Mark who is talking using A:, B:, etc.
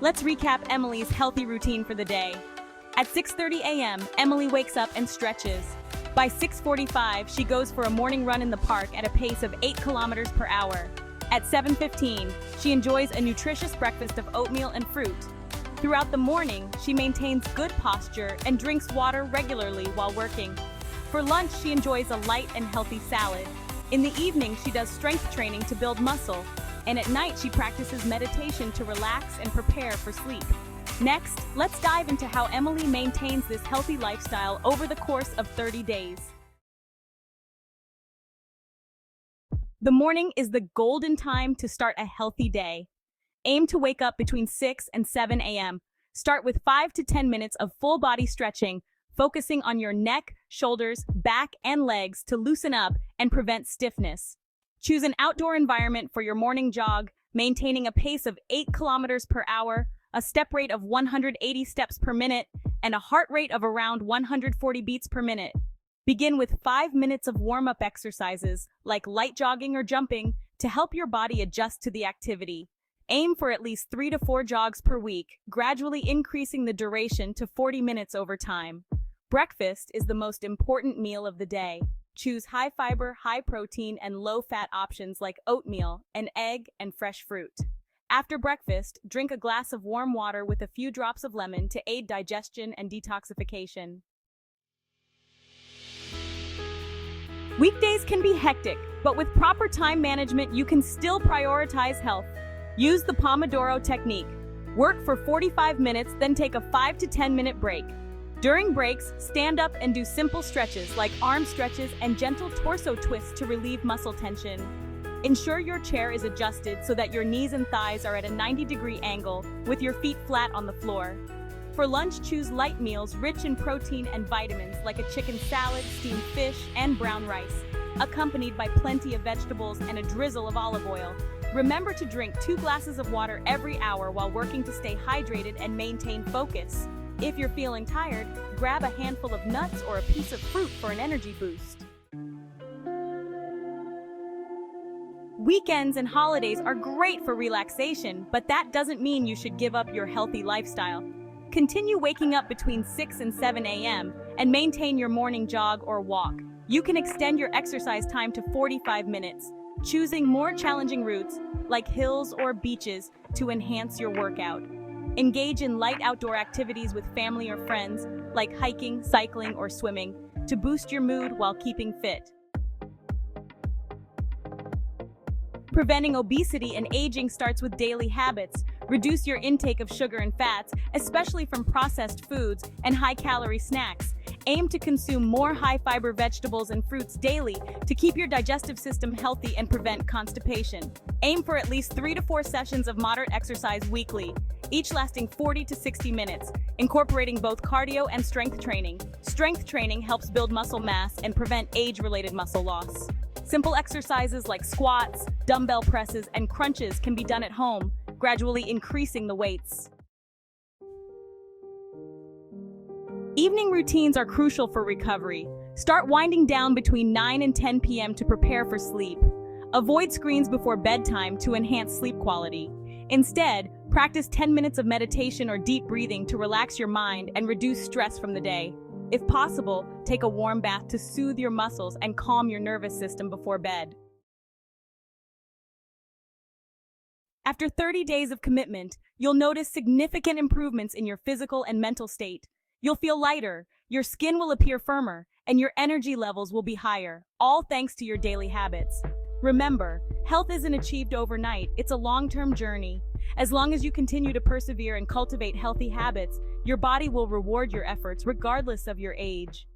A: Let's recap Emily's healthy routine for the day. At 6:30 a.m., Emily wakes up and stretches. By 6:45, she goes for a morning run in the park at a pace of 8 kilometers per hour. At 7:15, she enjoys a nutritious breakfast of oatmeal and fruit. Throughout the morning, she maintains good posture and drinks water regularly while working. For lunch, she enjoys a light and healthy salad. In the evening, she does strength training to build muscle. And at night, she practices meditation to relax and prepare for sleep. Next, let's dive into how Emily maintains this healthy lifestyle over the course of 30 days. The morning is the golden time to start a healthy day. Aim to wake up between 6 and 7 a.m. Start with 5 to 10 minutes of full body stretching, focusing on your neck, shoulders, back, and legs to loosen up and prevent stiffness. Choose an outdoor environment for your morning jog, maintaining a pace of 8 kilometers per hour, a step rate of 180 steps per minute, and a heart rate of around 140 beats per minute. Begin with 5 minutes of warm-up exercises, like light jogging or jumping, to help your body adjust to the activity. Aim for at least 3 to 4 jogs per week, gradually increasing the duration to 40 minutes over time. Breakfast is the most important meal of the day. Choose high-fiber, high-protein, and low-fat options like oatmeal, an egg, and fresh fruit. After breakfast, drink a glass of warm water with a few drops of lemon to aid digestion and detoxification. Weekdays can be hectic, but with proper time management, you can still prioritize health. Use the Pomodoro technique. Work for 45 minutes, then take a 5 to 10-minute break. During breaks, stand up and do simple stretches like arm stretches and gentle torso twists to relieve muscle tension. Ensure your chair is adjusted so that your knees and thighs are at a 90-degree angle with your feet flat on the floor. For lunch, choose light meals rich in protein and vitamins like a chicken salad, steamed fish, and brown rice, accompanied by plenty of vegetables and a drizzle of olive oil. Remember to drink 2 glasses of water every hour while working to stay hydrated and maintain focus. If you're feeling tired, grab a handful of nuts or a piece of fruit for an energy boost. Weekends and holidays are great for relaxation, but that doesn't mean you should give up your healthy lifestyle. Continue waking up between 6 and 7 a.m. and maintain your morning jog or walk. You can extend your exercise time to 45 minutes, choosing more challenging routes like hills or beaches to enhance your workout. Engage in light outdoor activities with family or friends, like hiking, cycling, or swimming, to boost your mood while keeping fit. Preventing obesity and aging starts with daily habits. Reduce your intake of sugar and fats, especially from processed foods and high-calorie snacks. Aim to consume more high-fiber vegetables and fruits daily to keep your digestive system healthy and prevent constipation. Aim for at least 3 to 4 sessions of moderate exercise weekly, each lasting 40 to 60 minutes, incorporating both cardio and strength training. Strength training helps build muscle mass and prevent age-related muscle loss. Simple exercises like squats, dumbbell presses, and crunches can be done at home, gradually increasing the weights. Evening routines are crucial for recovery. Start winding down between 9 and 10 p.m. to prepare for sleep. Avoid screens before bedtime to enhance sleep quality. Instead, practice 10 minutes of meditation or deep breathing to relax your mind and reduce stress from the day. If possible, take a warm bath to soothe your muscles and calm your nervous system before bed. After 30 days of commitment, you'll notice significant improvements in your physical and mental state. You'll feel lighter, your skin will appear firmer, and your energy levels will be higher, all thanks to your daily habits. Remember, health isn't achieved overnight, it's a long-term journey. As long as you continue to persevere and cultivate healthy habits, your body will reward your efforts regardless of your age.